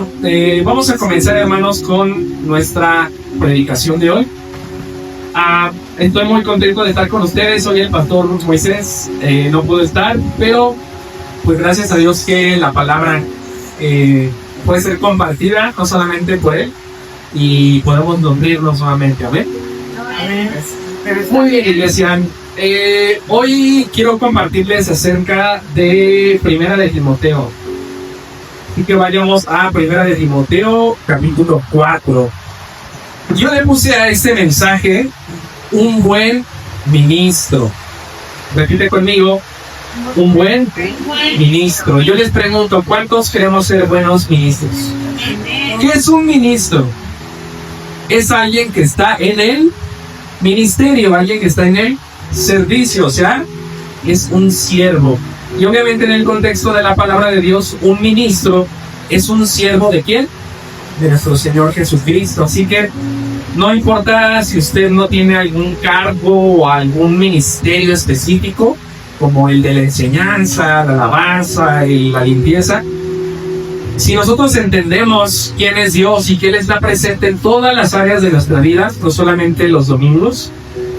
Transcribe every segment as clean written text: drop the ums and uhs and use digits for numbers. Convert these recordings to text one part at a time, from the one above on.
Bueno, vamos a comenzar, hermanos, con nuestra predicación de hoy. Estoy muy contento de estar con ustedes. Soy el pastor Moisés. No puedo estar, pero pues gracias a Dios que la palabra puede ser compartida, no solamente por él, y podemos nutrirnos nuevamente. Amén. Muy bien, iglesia. Hoy quiero compartirles acerca de Primera de Timoteo. Así que vayamos a Primera de Timoteo, capítulo 4. Yo le puse a este mensaje un buen ministro. Repite conmigo, un buen ministro. Yo les pregunto, ¿cuántos queremos ser buenos ministros? ¿Qué es un ministro? Es alguien que está en el ministerio, alguien que está en el servicio, o sea, es un siervo. Y obviamente en el contexto de la palabra de Dios, un ministro es un siervo ¿de quién? De nuestro Señor Jesucristo. Así que no importa si usted no tiene algún cargo o algún ministerio específico, como el de la enseñanza, la alabanza y la limpieza. Si nosotros entendemos quién es Dios y que Él está presente en todas las áreas de nuestra vida, no solamente los domingos,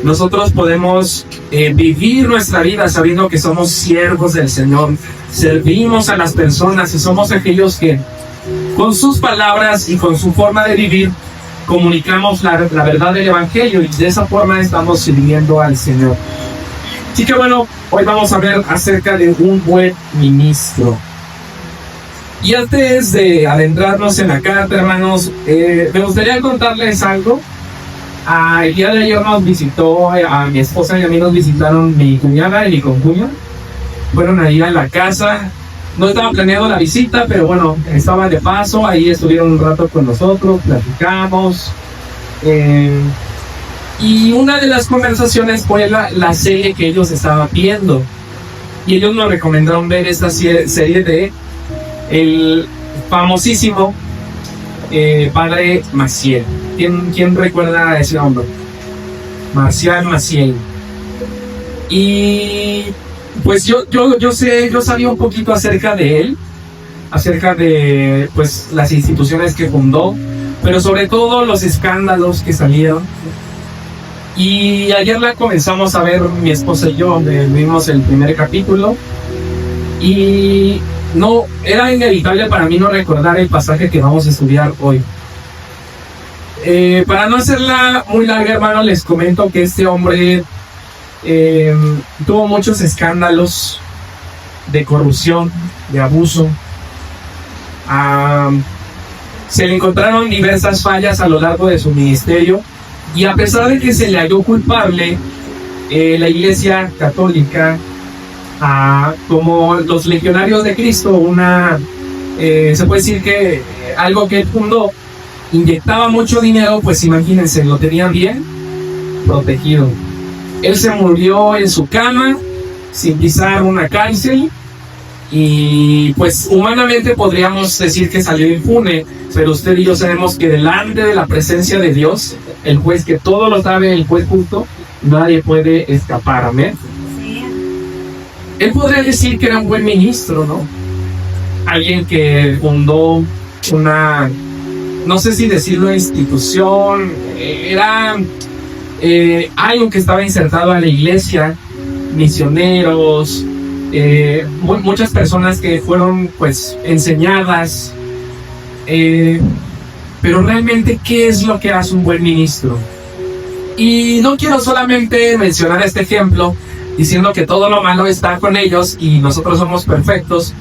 nosotros podemos vivir nuestra vida sabiendo que somos siervos del Señor, servimos a las personas y somos aquellos que con sus palabras y con su forma de vivir comunicamos la verdad del Evangelio, y de esa forma estamos sirviendo al Señor. Así que bueno, hoy vamos a ver acerca de un buen ministro. Y antes de adentrarnos en la carta, hermanos, me gustaría contarles algo. El día de ayer nos visitó, a mi esposa y a mí nos visitaron mi cuñada y mi concuña. Fueron ahí a la casa. No estaba planeado la visita, pero bueno, estaba de paso. Ahí estuvieron un rato con nosotros, platicamos. Y una de las conversaciones fue la serie que ellos estaban viendo. Y ellos nos recomendaron ver esta serie de el famosísimo Padre Maciel. ¿Quién recuerda a ese hombre? Marcial Maciel. Y pues yo sabía un poquito acerca de él, acerca de pues las instituciones que fundó, pero sobre todo los escándalos que salieron. Y ayer la comenzamos a ver mi esposa y yo, vimos el primer capítulo, y no, era inevitable para mí no recordar el pasaje que vamos a estudiar hoy. Para no hacerla muy larga, hermano, les comento que este hombre tuvo muchos escándalos de corrupción, de abuso. Se le encontraron diversas fallas a lo largo de su ministerio, y a pesar de que se le halló culpable, la Iglesia Católica, como los legionarios de Cristo, se puede decir que algo que él fundó, inyectaba mucho dinero, pues imagínense, lo tenían bien protegido. Él se murió en su cama, sin pisar una cárcel, y pues humanamente podríamos decir que salió impune, pero usted y yo sabemos que delante de la presencia de Dios, el juez que todo lo sabe, el juez justo, nadie puede escapar. Amén. Él podría decir que era un buen ministro, ¿no? Alguien que fundó una, no sé si decirlo, institución, era algo que estaba insertado a la iglesia, misioneros, muchas personas que fueron pues enseñadas, pero realmente, ¿qué es lo que hace un buen ministro? Y no quiero solamente mencionar este ejemplo diciendo que todo lo malo está con ellos y nosotros somos perfectos.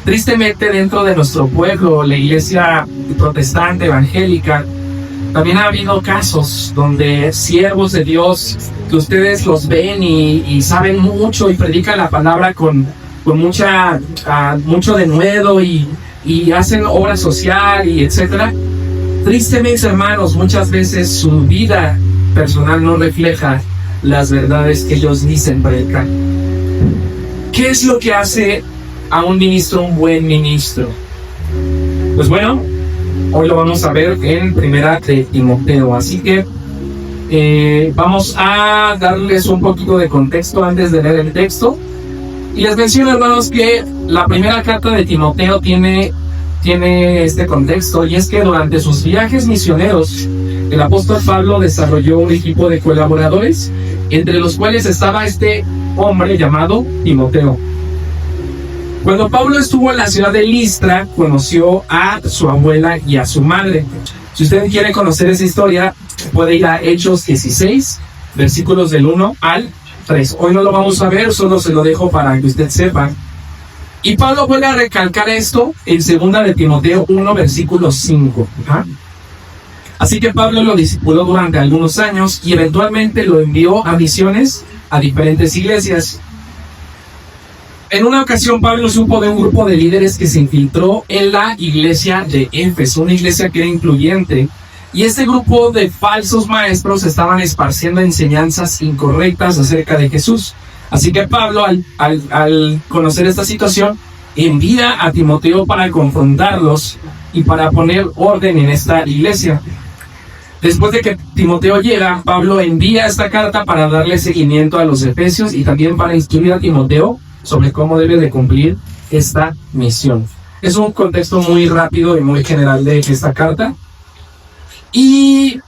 Tristemente, dentro de nuestro pueblo, la iglesia protestante, evangélica, también ha habido casos donde siervos de Dios, que ustedes los ven y saben mucho y predican la palabra con mucho denuedo y hacen obra social y etcétera. Tristemente, hermanos, muchas veces su vida personal no refleja las verdades que ellos dicen predicar. ¿Qué es lo que hace a un ministro un buen ministro? Pues bueno, hoy lo vamos a ver en Primera de Timoteo. Así que vamos a darles un poquito de contexto antes de leer el texto. Y les menciono, hermanos, que la primera carta de Timoteo tiene tiene este contexto, y es que durante sus viajes misioneros, el apóstol Pablo desarrolló un equipo de colaboradores, entre los cuales estaba este hombre llamado Timoteo. Cuando Pablo estuvo en la ciudad de Listra, conoció a su abuela y a su madre. Si usted quiere conocer esa historia, puede ir a Hechos 16, versículos del 1 al 3. Hoy no lo vamos a ver, solo se lo dejo para que usted sepa. Y Pablo vuelve a recalcar esto en 2 de Timoteo 1, versículo 5. Así que Pablo lo discipuló durante algunos años y eventualmente lo envió a misiones a diferentes iglesias. En una ocasión Pablo supo de un grupo de líderes que se infiltró en la iglesia de Éfeso, una iglesia que era influyente, y este grupo de falsos maestros estaban esparciendo enseñanzas incorrectas acerca de Jesús. Así que Pablo, al conocer esta situación, envía a Timoteo para confrontarlos y para poner orden en esta iglesia. Después de que Timoteo llega, Pablo envía esta carta para darle seguimiento a los efesios y también para instruir a Timoteo sobre cómo debe de cumplir esta misión. Es un contexto muy rápido y muy general de esta carta. Y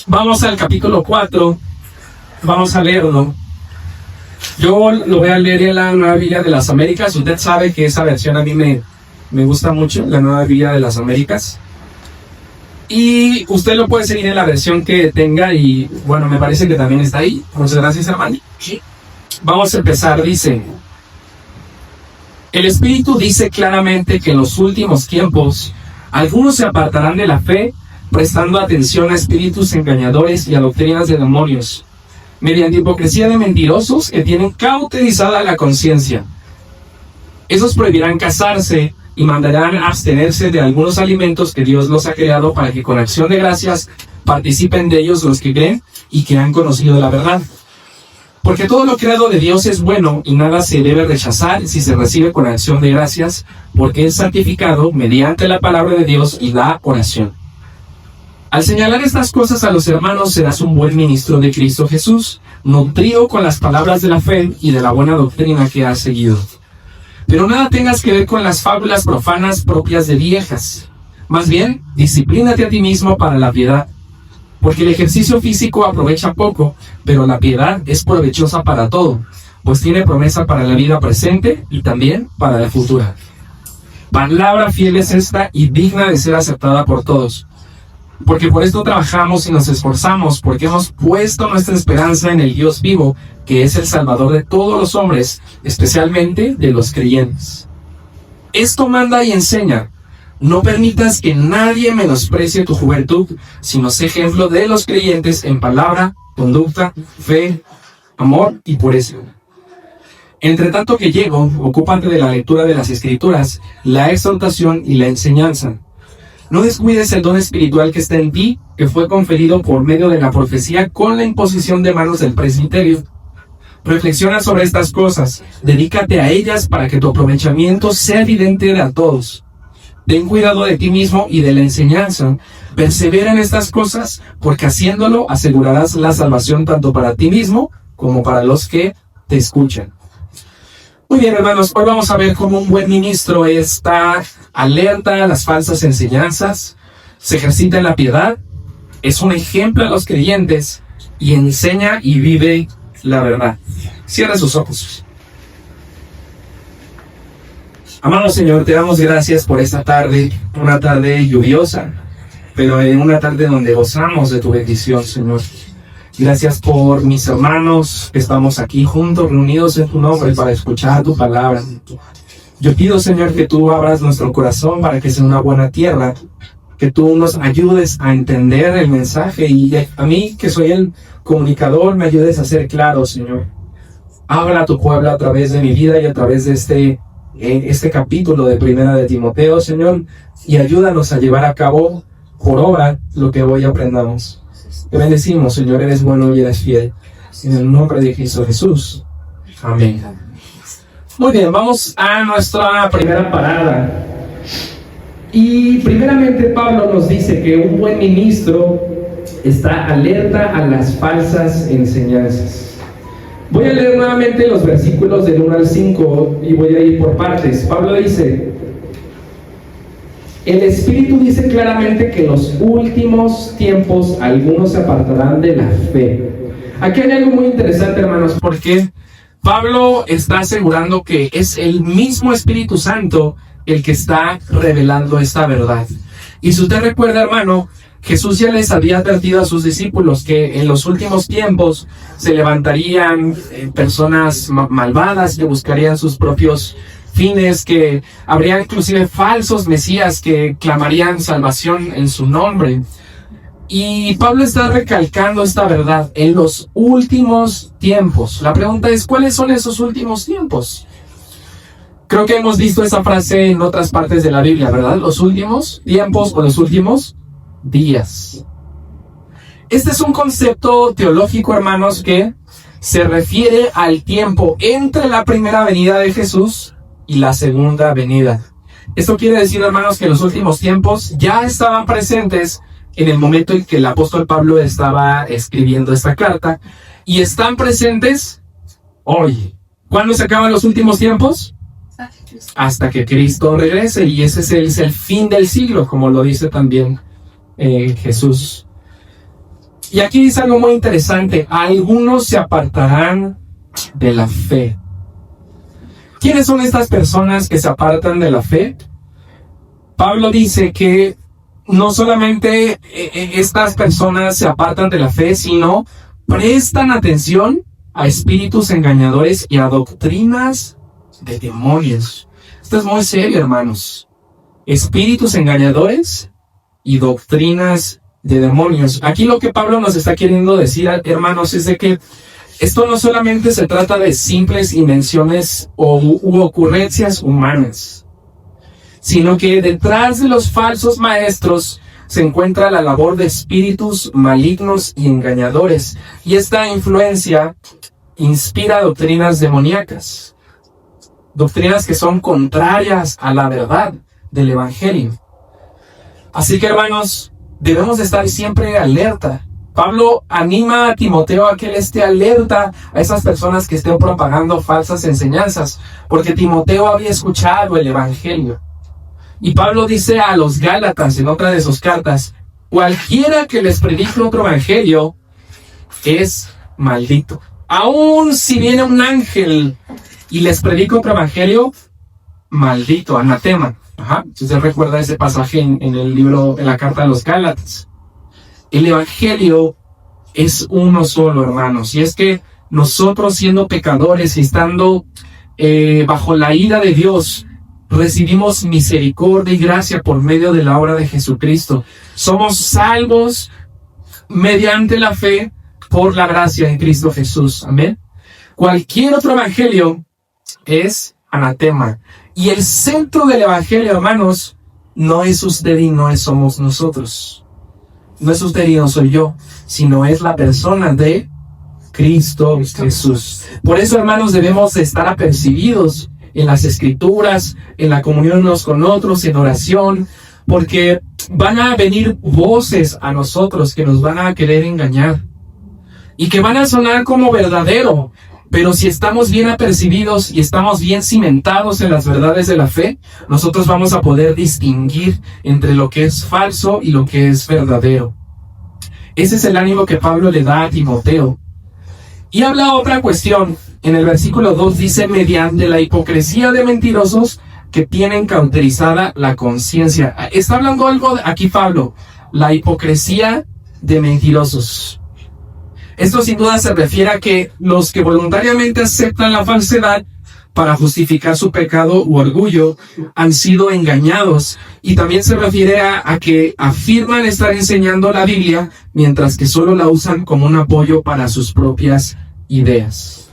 vamos al capítulo 4. Vamos a leerlo. Yo lo voy a leer en la Nueva Biblia de las Américas. Usted sabe que esa versión a mí me gusta mucho, la Nueva Biblia de las Américas. Y usted lo puede seguir en la versión que tenga y bueno, me parece que también está ahí. Muchas gracias, hermano. Vamos a empezar, dice: el Espíritu dice claramente que en los últimos tiempos algunos se apartarán de la fe, prestando atención a espíritus engañadores y a doctrinas de demonios, mediante hipocresía de mentirosos que tienen cauterizada la conciencia. Esos prohibirán casarse y mandarán abstenerse de algunos alimentos que Dios los ha creado para que con acción de gracias participen de ellos los que creen y que han conocido la verdad. Porque todo lo creado de Dios es bueno y nada se debe rechazar si se recibe con acción de gracias, porque es santificado mediante la palabra de Dios y la oración. Al señalar estas cosas a los hermanos, serás un buen ministro de Cristo Jesús, nutrido con las palabras de la fe y de la buena doctrina que has seguido. Pero nada tengas que ver con las fábulas profanas propias de viejas. Más bien, disciplínate a ti mismo para la piedad. Porque el ejercicio físico aprovecha poco, pero la piedad es provechosa para todo, pues tiene promesa para la vida presente y también para la futura. Palabra fiel es esta y digna de ser aceptada por todos. Porque por esto trabajamos y nos esforzamos, porque hemos puesto nuestra esperanza en el Dios vivo, que es el Salvador de todos los hombres, especialmente de los creyentes. Esto manda y enseña. No permitas que nadie menosprecie tu juventud, sino sé ejemplo de los creyentes en palabra, conducta, fe, amor y pureza. Entre tanto que llego, ocúpate de la lectura de las Escrituras, la exhortación y la enseñanza. No descuides el don espiritual que está en ti, que fue conferido por medio de la profecía con la imposición de manos del presbiterio. Reflexiona sobre estas cosas, dedícate a ellas para que tu aprovechamiento sea evidente a todos. Ten cuidado de ti mismo y de la enseñanza. Persevera en estas cosas, porque haciéndolo asegurarás la salvación tanto para ti mismo como para los que te escuchan. Muy bien, hermanos, hoy vamos a ver cómo un buen ministro está alerta a las falsas enseñanzas, se ejercita en la piedad, es un ejemplo a los creyentes y enseña y vive la verdad. Cierra sus ojos. Amado Señor, te damos gracias por esta tarde, una tarde lluviosa, pero en una tarde donde gozamos de tu bendición, Señor. Gracias por mis hermanos que estamos aquí juntos, reunidos en tu nombre para escuchar tu palabra. Yo pido, Señor, que tú abras nuestro corazón para que sea una buena tierra, que tú nos ayudes a entender el mensaje y a mí, que soy el comunicador, me ayudes a ser claro, Señor. Habla a tu pueblo a través de mi vida y a través de este capítulo de 1 de Timoteo, Señor, y ayúdanos a llevar a cabo por obra lo que hoy aprendamos. Te bendecimos, Señor, eres bueno y eres fiel. En el nombre de Cristo Jesús. Amén. Muy bien, vamos a nuestra primera parada. Y primeramente Pablo nos dice que un buen ministro está alerta a las falsas enseñanzas. Voy a leer nuevamente los versículos del 1 al 5 y voy a ir por partes. Pablo dice: El Espíritu dice claramente que en los últimos tiempos algunos se apartarán de la fe. Aquí hay algo muy interesante, hermanos, porque Pablo está asegurando que es el mismo Espíritu Santo el que está revelando esta verdad. Y si usted recuerda, hermano, Jesús ya les había advertido a sus discípulos que en los últimos tiempos se levantarían personas malvadas que buscarían sus propios fines, que habría inclusive falsos mesías que clamarían salvación en su nombre. Y Pablo está recalcando esta verdad en los últimos tiempos. La pregunta es, ¿cuáles son esos últimos tiempos? Creo que hemos visto esa frase en otras partes de la Biblia, ¿verdad? Los últimos tiempos o los últimos días. Este es un concepto teológico, hermanos, que se refiere al tiempo entre la primera venida de Jesús y la segunda venida. Esto quiere decir, hermanos, que los últimos tiempos ya estaban presentes en el momento en que el apóstol Pablo estaba escribiendo esta carta, y están presentes hoy. ¿Cuándo se acaban los últimos tiempos? Hasta que Cristo regrese, y ese es el fin del siglo, como lo dice también Jesús. Y aquí dice algo muy interesante: algunos se apartarán de la fe. ¿Quiénes son estas personas que se apartan de la fe? Pablo dice que no solamente estas personas se apartan de la fe, sino prestan atención a espíritus engañadores y a doctrinas de demonios. Esto es muy serio, hermanos. Espíritus engañadores y doctrinas de demonios. Aquí lo que Pablo nos está queriendo decir, hermanos, es de que esto no solamente se trata de simples invenciones u ocurrencias humanas, sino que detrás de los falsos maestros se encuentra la labor de espíritus malignos y engañadores, y esta influencia inspira doctrinas demoníacas, doctrinas que son contrarias a la verdad del Evangelio. Así que, hermanos, debemos estar siempre alerta. Pablo anima a Timoteo a que él esté alerta a esas personas que estén propagando falsas enseñanzas, porque Timoteo había escuchado el Evangelio. Y Pablo dice a los Gálatas en otra de sus cartas: cualquiera que les predique otro evangelio es maldito. Aún si viene un ángel y les predica otro evangelio, maldito, anatema. Si usted recuerda ese pasaje en el libro, en la carta de los Gálatas. El evangelio es uno solo, hermanos. Y es que nosotros, siendo pecadores y estando bajo la ira de Dios, recibimos misericordia y gracia por medio de la obra de Jesucristo. Somos salvos mediante la fe por la gracia en Cristo Jesús. Amén. Cualquier otro evangelio es anatema. Y el centro del evangelio, hermanos, no es usted y no somos nosotros. No es usted y no soy yo, sino es la persona de Cristo Jesús. Por eso, hermanos, debemos estar apercibidos en las Escrituras, en la comunión unos con otros, en oración, porque van a venir voces a nosotros que nos van a querer engañar y que van a sonar como verdadero, pero si estamos bien apercibidos y estamos bien cimentados en las verdades de la fe, nosotros vamos a poder distinguir entre lo que es falso y lo que es verdadero. Ese es el ánimo que Pablo le da a Timoteo. Y habla otra cuestión. En el versículo 2 dice: mediante la hipocresía de mentirosos que tienen cauterizada la conciencia. Está hablando algo aquí Pablo, la hipocresía de mentirosos. Esto sin duda se refiere a que los que voluntariamente aceptan la falsedad para justificar su pecado u orgullo han sido engañados, y también se refiere a que afirman estar enseñando la Biblia mientras que solo la usan como un apoyo para sus propias ideas.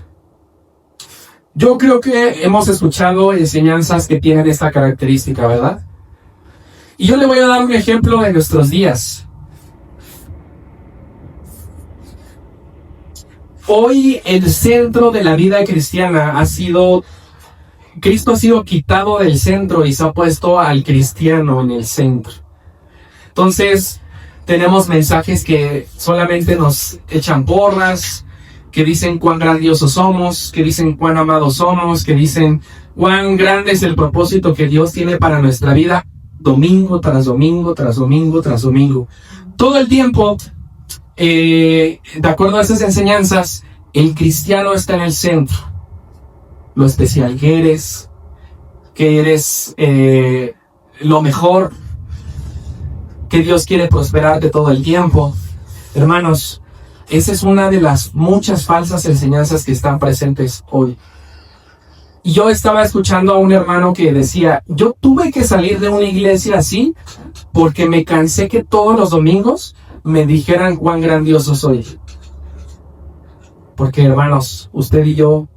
Yo creo que hemos escuchado enseñanzas que tienen esta característica, ¿verdad? Y yo le voy a dar un ejemplo de nuestros días. Hoy el centro de la vida cristiana Cristo ha sido quitado del centro y se ha puesto al cristiano en el centro. Entonces, tenemos mensajes que solamente nos echan porras, que dicen cuán grandiosos somos, que dicen cuán amados somos, que dicen cuán grande es el propósito que Dios tiene para nuestra vida. domingo tras domingo, tras domingo, tras domingo. Todo el tiempo, de acuerdo a esas enseñanzas, el cristiano está en el centro. Lo especial que eres lo mejor, que Dios quiere prosperarte todo el tiempo. Hermanos, esa es una de las muchas falsas enseñanzas que están presentes hoy. Y yo estaba escuchando a un hermano que decía, yo tuve que salir de una iglesia así porque me cansé que todos los domingos me dijeran cuán grandioso soy. Porque, hermanos, usted y yo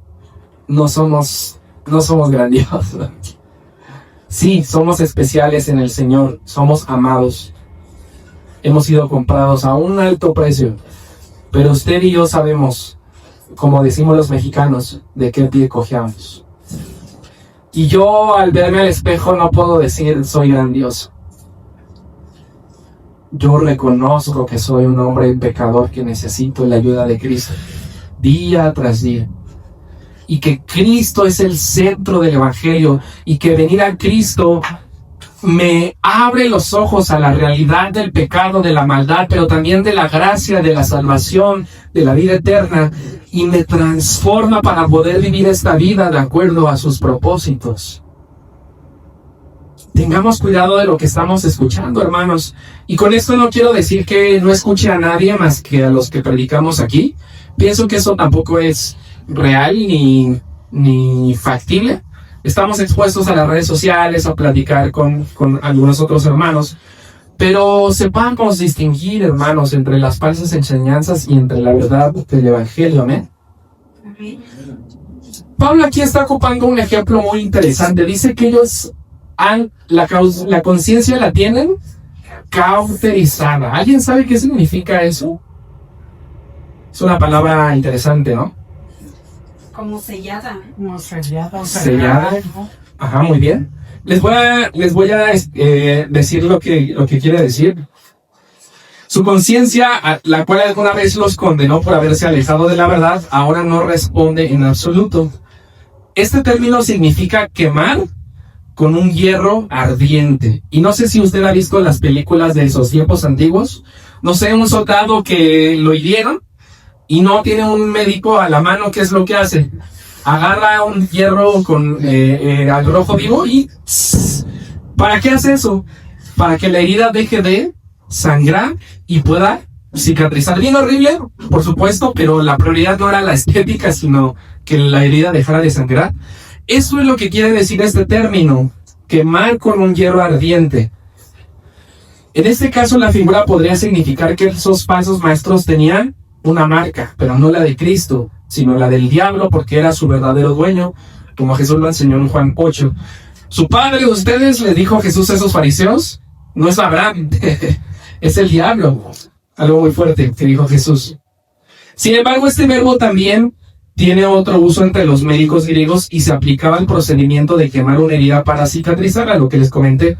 no somos grandiosos. Sí, somos especiales en el Señor, somos amados. Hemos sido comprados a un alto precio. Pero usted y yo sabemos, como decimos los mexicanos, de qué pie cojeamos. Y yo al verme al espejo no puedo decir soy grandioso. Yo reconozco que soy un hombre pecador que necesito la ayuda de Cristo día tras día. Y que Cristo es el centro del Evangelio y que venir a Cristo me abre los ojos a la realidad del pecado, de la maldad, pero también de la gracia, de la salvación, de la vida eterna, y me transforma para poder vivir esta vida de acuerdo a sus propósitos. Tengamos cuidado de lo que estamos escuchando, hermanos. Y con esto no quiero decir que no escuche a nadie más que a los que predicamos aquí. Pienso que eso tampoco es real ni factible. Estamos expuestos a las redes sociales, a platicar con algunos otros hermanos, pero sepamos distinguir, hermanos, entre las falsas enseñanzas y entre la verdad del Evangelio. Amén. Pablo aquí está ocupando un ejemplo muy interesante. Dice que ellos la conciencia la tienen cauterizada. ¿Alguien sabe qué significa eso? Es una palabra interesante, ¿no? Como sellada. Sellada. Ajá, muy bien. Les voy a decir lo que quiere decir. Su conciencia, la cual alguna vez los condenó por haberse alejado de la verdad, ahora no responde en absoluto. Este término significa quemar con un hierro ardiente. Y no sé si usted ha visto las películas de esos tiempos antiguos. No sé, un soldado que lo hirieron y no tiene un médico a la mano. ¿Qué es lo que hace? Agarra un hierro con al rojo vivo y... ¿Para qué hace eso? Para que la herida deje de sangrar y pueda cicatrizar. Bien horrible, por supuesto, pero la prioridad no era la estética, sino que la herida dejara de sangrar. Eso es lo que quiere decir este término, quemar con un hierro ardiente. En este caso, la figura podría significar que esos falsos maestros tenían una marca, pero no la de Cristo, sino la del diablo, porque era su verdadero dueño, como Jesús lo enseñó en Juan 8. Su padre de ustedes, le dijo Jesús a esos fariseos, no es Abraham, es el diablo. Algo muy fuerte que dijo Jesús. Sin embargo, este verbo también tiene otro uso entre los médicos griegos y se aplicaba al procedimiento de quemar una herida para cicatrizar, a lo que les comenté.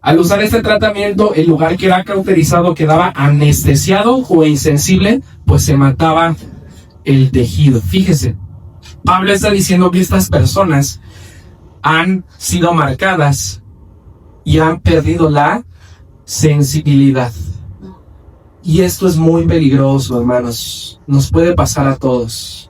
Al usar este tratamiento, el lugar que era cauterizado quedaba anestesiado o insensible, pues se mataba el tejido. Fíjese, Pablo está diciendo que estas personas han sido marcadas y han perdido la sensibilidad. Y esto es muy peligroso, hermanos. Nos puede pasar a todos.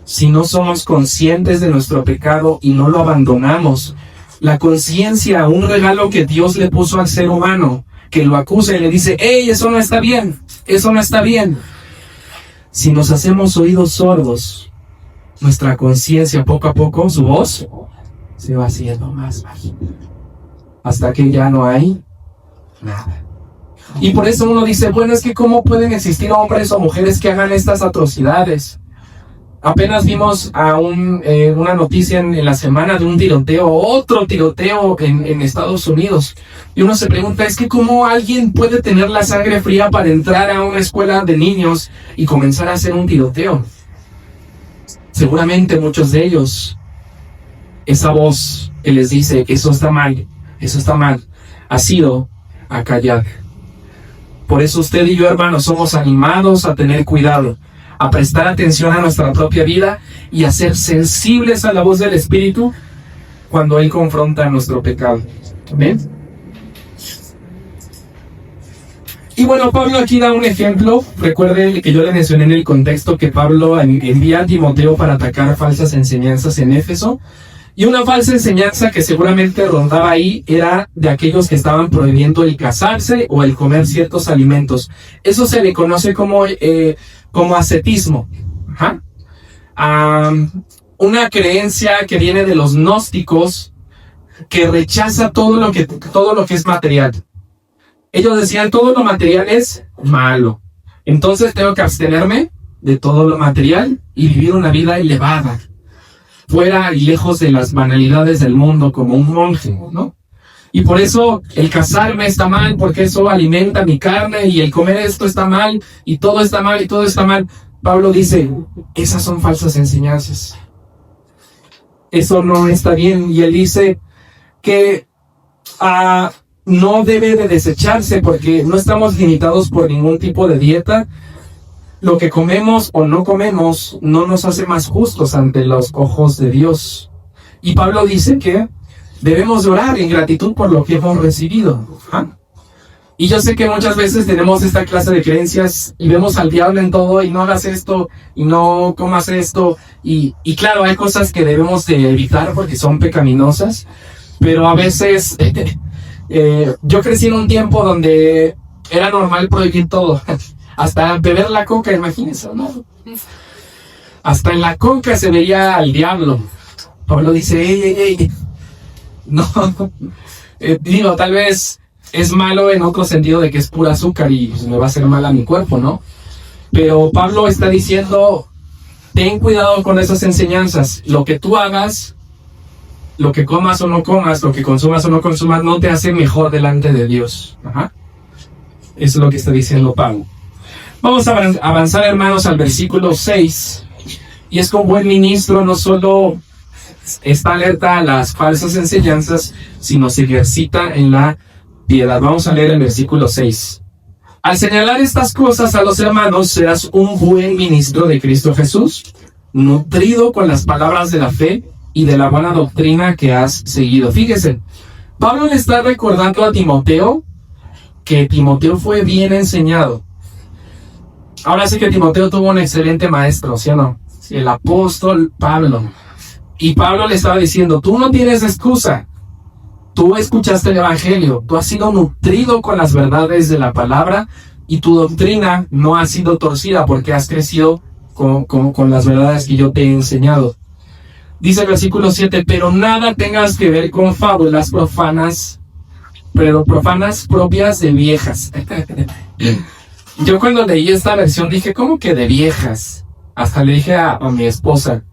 Si no somos conscientes de nuestro pecado y no lo abandonamos, la conciencia, un regalo que Dios le puso al ser humano, que lo acusa y le dice, ¡hey, eso no está bien! ¡Eso no está bien! Si nos hacemos oídos sordos, nuestra conciencia poco a poco, su voz, se va haciendo más bajita, hasta que ya no hay nada. Y por eso uno dice, bueno, es que ¿cómo pueden existir hombres o mujeres que hagan estas atrocidades? Apenas vimos una noticia en la semana de un tiroteo, otro tiroteo en Estados Unidos. Y uno se pregunta, es que ¿cómo alguien puede tener la sangre fría para entrar a una escuela de niños y comenzar a hacer un tiroteo? Seguramente muchos de ellos, esa voz que les dice, eso está mal, ha sido acallada. Por eso usted y yo, hermanos, somos animados a tener cuidado, a prestar atención a nuestra propia vida y a ser sensibles a la voz del Espíritu cuando Él confronta nuestro pecado. Amén. Y bueno, Pablo aquí da un ejemplo. Recuerden que yo le mencioné en el contexto que Pablo envía a Timoteo para atacar falsas enseñanzas en Éfeso. Y una falsa enseñanza que seguramente rondaba ahí era de aquellos que estaban prohibiendo el casarse o el comer ciertos alimentos. Eso se le conoce como ascetismo. Ajá. Una creencia que viene de los gnósticos que rechaza todo lo que es material. Ellos decían todo lo material es malo. Entonces tengo que abstenerme de todo lo material y vivir una vida elevada, fuera y lejos de las banalidades del mundo como un monje, ¿no? Y por eso el casarme está mal, porque eso alimenta mi carne, y el comer esto está mal, y todo está mal, y todo está mal. Pablo dice, esas son falsas enseñanzas. Eso no está bien. Y él dice que no debe de desecharse porque no estamos limitados por ningún tipo de dieta. Lo que comemos o no comemos no nos hace más justos ante los ojos de Dios. Y Pablo dice que debemos de orar en gratitud por lo que hemos recibido. ¿Ah? Y yo sé que muchas veces tenemos esta clase de creencias y vemos al diablo en todo, y no hagas esto, y no comas esto. Y claro, hay cosas que debemos de evitar porque son pecaminosas, pero a veces... yo crecí en un tiempo donde era normal prohibir todo, hasta beber la coca, imagínense, ¿no? Hasta en la coca se veía al diablo. Pablo dice, ey, no, digo, tal vez es malo en otro sentido de que es pura azúcar y me va a hacer mal a mi cuerpo, ¿no? Pero Pablo está diciendo, ten cuidado con esas enseñanzas, lo que tú hagas, lo que comas o no comas, lo que consumas o no consumas, no te hace mejor delante de Dios. Ajá. Eso es lo que está diciendo Pablo. Vamos a avanzar, hermanos, al versículo 6. Y es que un buen ministro no solo está alerta a las falsas enseñanzas, sino se ejercita en la piedad. Vamos a leer el versículo 6. Al señalar estas cosas a los hermanos, serás un buen ministro de Cristo Jesús, nutrido con las palabras de la fe y de la buena doctrina que has seguido. Fíjese, Pablo le está recordando a Timoteo que Timoteo fue bien enseñado. Ahora sí que Timoteo tuvo un excelente maestro, ¿sí o no? El apóstol Pablo. Y Pablo le estaba diciendo, tú no tienes excusa. Tú escuchaste el evangelio, tú has sido nutrido con las verdades de la palabra y tu doctrina no ha sido torcida porque has crecido con las verdades que yo te he enseñado. Dice el versículo 7, pero nada tengas que ver con fábulas profanas, pero profanas propias de viejas. Yo cuando leí esta versión dije, ¿cómo que de viejas? Hasta le dije a mi esposa.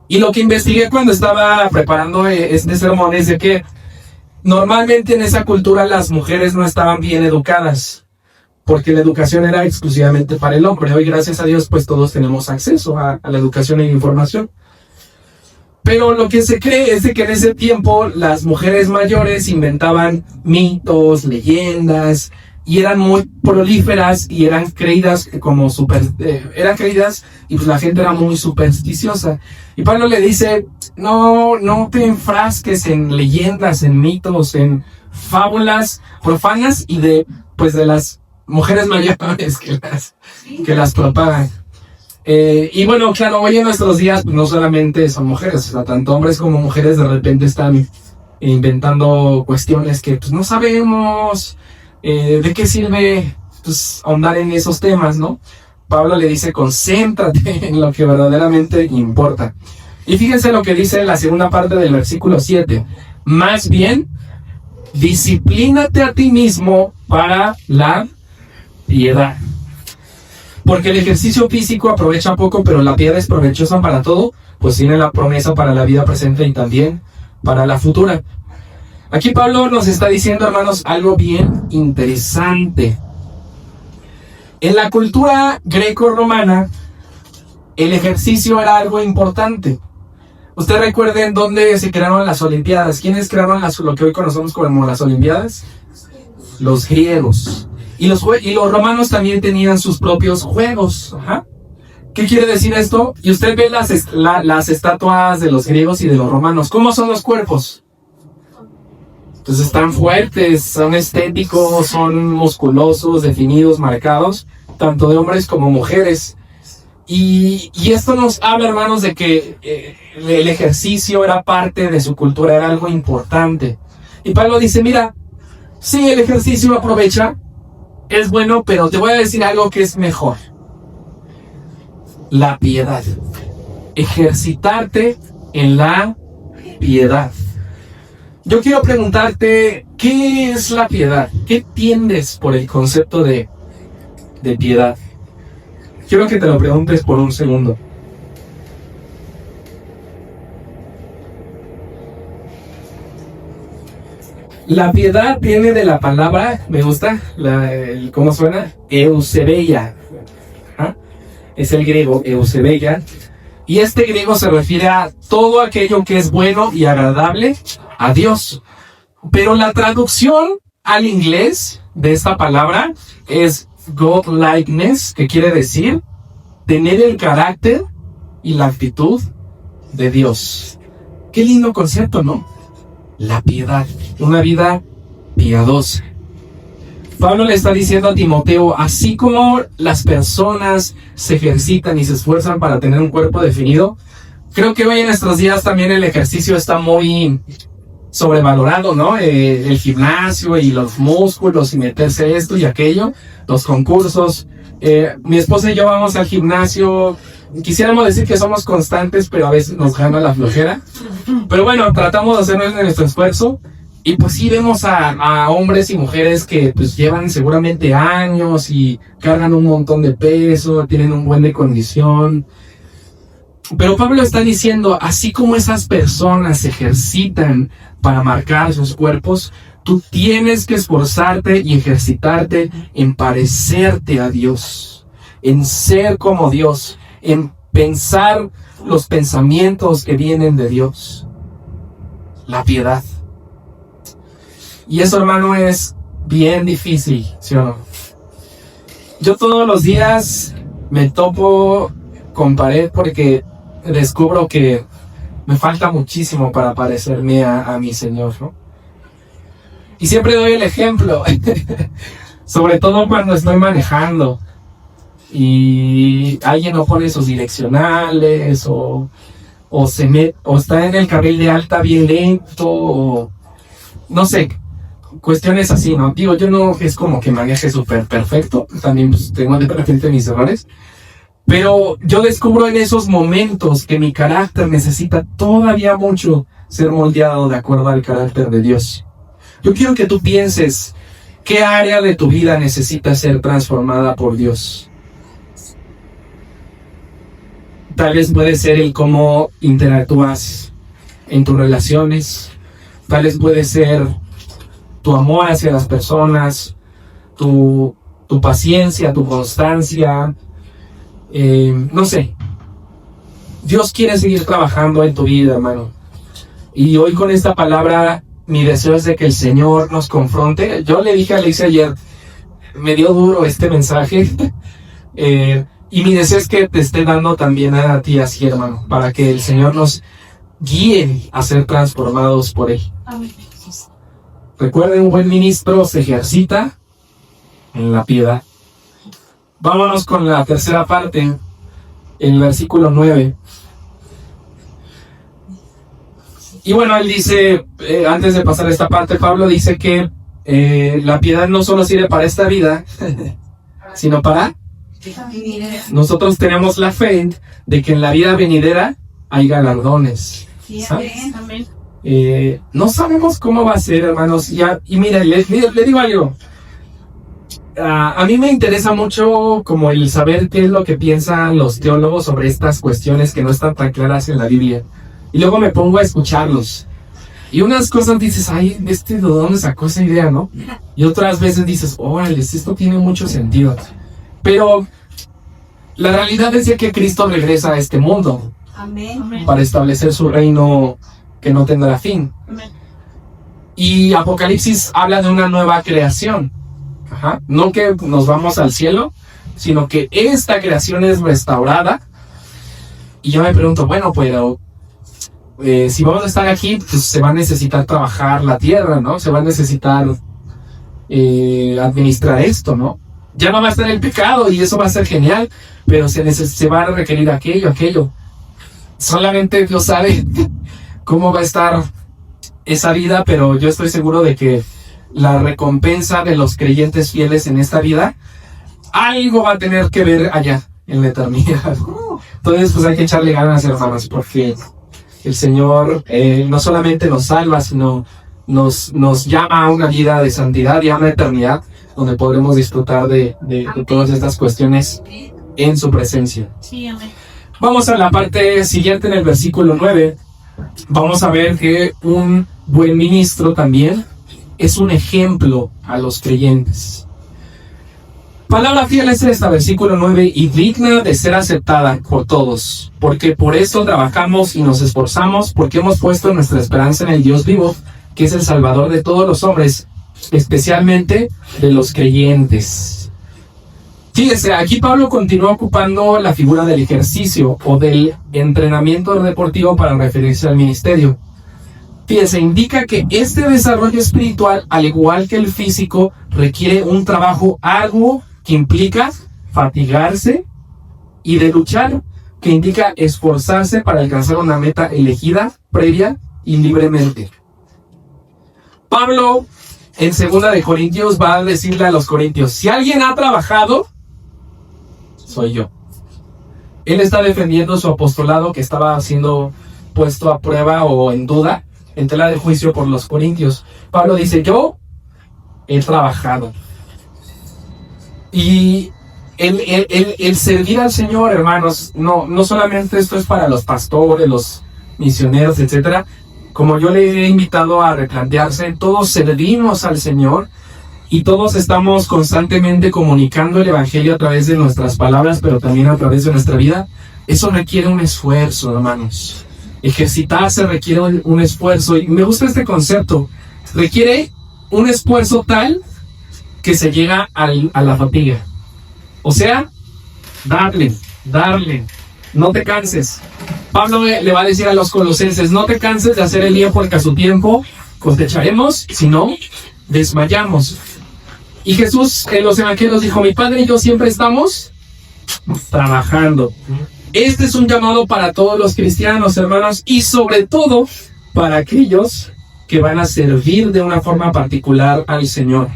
Y lo que investigué cuando estaba preparando este sermón es de que normalmente en esa cultura las mujeres no estaban bien educadas, porque la educación era exclusivamente para el hombre. Hoy, gracias a Dios, pues todos tenemos acceso a la educación e información. Pero lo que se cree es de que en ese tiempo las mujeres mayores inventaban mitos, leyendas, y eran muy prolíferas y eran creídas como eran creídas, y pues la gente era muy supersticiosa. Y Pablo le dice, no te enfrasques en leyendas, en mitos, en fábulas profanas y de las mujeres mayores que las propagan. Y bueno, claro, hoy en nuestros días pues, no solamente son mujeres, o sea, tanto hombres como mujeres de repente están inventando cuestiones que pues no sabemos de qué sirve pues ahondar en esos temas, ¿no? Pablo le dice, concéntrate en lo que verdaderamente importa. Y fíjense lo que dice en la segunda parte del versículo 7. Más bien, disciplínate a ti mismo para la piedad. Porque el ejercicio físico aprovecha poco, pero la piedad es provechosa para todo, pues tiene la promesa para la vida presente y también para la futura. Aquí Pablo nos está diciendo, hermanos, algo bien interesante. En la cultura greco-romana, el ejercicio era algo importante. Ustedes recuerden dónde se crearon las Olimpiadas. ¿Quiénes crearon lo que hoy conocemos como las Olimpiadas? Los griegos. Y los romanos también tenían sus propios juegos. Ajá. ¿Qué quiere decir esto? Y usted ve las estatuas de los griegos y de los romanos. ¿Cómo son los cuerpos? Entonces están fuertes, son estéticos, son musculosos, definidos, marcados, tanto de hombres como mujeres. Y esto nos habla, hermanos, de que el ejercicio era parte de su cultura, era algo importante. Y Pablo dice, mira, sí, el ejercicio aprovecha, es bueno, pero te voy a decir algo que es mejor. La piedad. Ejercitarte en la piedad. Yo quiero preguntarte, ¿qué es la piedad? ¿Qué entiendes por el concepto de piedad? Quiero que te lo preguntes por un segundo. La piedad viene de la palabra, me gusta, ¿cómo suena? Eusebeia. ¿Ah? Es el griego, eusebeia. Y este griego se refiere a todo aquello que es bueno y agradable a Dios. Pero la traducción al inglés de esta palabra es godlikeness, que quiere decir tener el carácter y la actitud de Dios. Qué lindo concepto, ¿no? La piedad, una vida piadosa. Pablo le está diciendo a Timoteo, así como las personas se ejercitan y se esfuerzan para tener un cuerpo definido, creo que hoy en nuestros días también el ejercicio está muy sobrevalorado, ¿no? El gimnasio y los músculos y meterse esto y aquello, los concursos. Mi esposa y yo vamos al gimnasio. Quisiéramos decir que somos constantes, pero a veces nos gana la flojera. Pero bueno, tratamos de hacer nuestro esfuerzo. Y pues sí vemos a hombres y mujeres que pues llevan seguramente años y cargan un montón de peso, tienen un buen de condición. Pero Pablo está diciendo, así como esas personas se ejercitan para marcar sus cuerpos, tú tienes que esforzarte y ejercitarte en parecerte a Dios, en ser como Dios, en pensar los pensamientos que vienen de Dios. La piedad. Y eso, hermano, es bien difícil, ¿sí o no? Yo todos los días me topo con pared porque descubro que me falta muchísimo para parecerme a mi Señor, ¿no? Y siempre doy el ejemplo, sobre todo cuando estoy manejando y alguien no pone sus direccionales o está en el carril de alta bien lento o no sé, cuestiones así, ¿no? Digo, yo no es como que maneje súper perfecto, también pues, tengo de repente mis errores, pero yo descubro en esos momentos que mi carácter necesita todavía mucho ser moldeado de acuerdo al carácter de Dios. Yo quiero que tú pienses, ¿qué área de tu vida necesita ser transformada por Dios? Tal vez puede ser el cómo interactúas en tus relaciones, tal vez puede ser tu amor hacia las personas, tu paciencia, tu constancia, no sé. Dios quiere seguir trabajando en tu vida, hermano. Y hoy con esta palabra, mi deseo es de que el Señor nos confronte. Yo le dije a Alicia ayer, me dio duro este mensaje, y mi deseo es que te esté dando también a ti así, hermano, para que el Señor nos guíe a ser transformados por Él. Amén. Recuerden, un buen ministro se ejercita en la piedad. Vámonos con la tercera parte, en el versículo 9. Y bueno, él dice, antes de pasar a esta parte, Pablo dice que la piedad no solo sirve para esta vida, sino para... Nosotros tenemos la fe de que en la vida venidera hay galardones. ¿Sabes? Amén. No sabemos cómo va a ser, hermanos. Y mire, le digo algo. A mí me interesa mucho como el saber qué es lo que piensan los teólogos sobre estas cuestiones que no están tan claras en la Biblia. Y luego me pongo a escucharlos. Y unas cosas dices, ay, ¿de dónde sacó esa idea, no? Y otras veces dices, órale, esto tiene mucho sentido. Pero la realidad es que Cristo regresa a este mundo. Amén. Para establecer su reino que no tendrá fin. Amén. Y Apocalipsis habla de una nueva creación. Ajá. No que nos vamos al cielo, sino que esta creación es restaurada. Y yo me pregunto, bueno, pero si vamos a estar aquí, pues se va a necesitar trabajar la tierra, ¿no? Se va a necesitar administrar esto, ¿no? Ya no va a estar el pecado y eso va a ser genial, pero se va a requerir aquello. Solamente Dios sabe cómo va a estar esa vida, pero yo estoy seguro de que la recompensa de los creyentes fieles en esta vida, algo va a tener que ver allá en la eternidad. Entonces, pues hay que echarle ganas, hermanos, porque el Señor no solamente nos salva, sino nos llama a una vida de santidad y a una eternidad donde podremos disfrutar de todas estas cuestiones en su presencia. Sí, amén. Vamos a la parte siguiente en el versículo 9. Vamos a ver que un buen ministro también es un ejemplo a los creyentes. Palabra fiel es esta, versículo 9, y digna de ser aceptada por todos, porque por esto trabajamos y nos esforzamos, porque hemos puesto nuestra esperanza en el Dios vivo, que es el Salvador de todos los hombres, especialmente de los creyentes. Fíjese, aquí Pablo continúa ocupando la figura del ejercicio o del entrenamiento deportivo para referirse al ministerio. Fíjese, indica que este desarrollo espiritual, al igual que el físico, requiere un trabajo arduo que implica fatigarse y de luchar, que indica esforzarse para alcanzar una meta elegida, previa y libremente. Pablo, en 2 de Corintios, va a decirle a los corintios, si alguien ha trabajado, soy yo. Él está defendiendo su apostolado que estaba siendo puesto a prueba o en duda, en tela de juicio por los corintios. Pablo dice, yo he trabajado. Y el servir al Señor, hermanos, no solamente esto es para los pastores, los misioneros, etcétera. Como yo le he invitado a replantearse, todos servimos al Señor y todos estamos constantemente comunicando el Evangelio a través de nuestras palabras, pero también a través de nuestra vida. Eso requiere un esfuerzo, hermanos. Ejercitarse requiere un esfuerzo, y me gusta este concepto. Requiere un esfuerzo tal que se llega a la fatiga. O sea, darle, no te canses. Pablo le va a decir a los colosenses, no te canses de hacer el bien porque a su tiempo cosecharemos, si no, desmayamos. Y Jesús en los evangelios dijo, mi Padre y yo siempre estamos trabajando. Este es un llamado para todos los cristianos, hermanos, y sobre todo para aquellos que van a servir de una forma particular al Señor.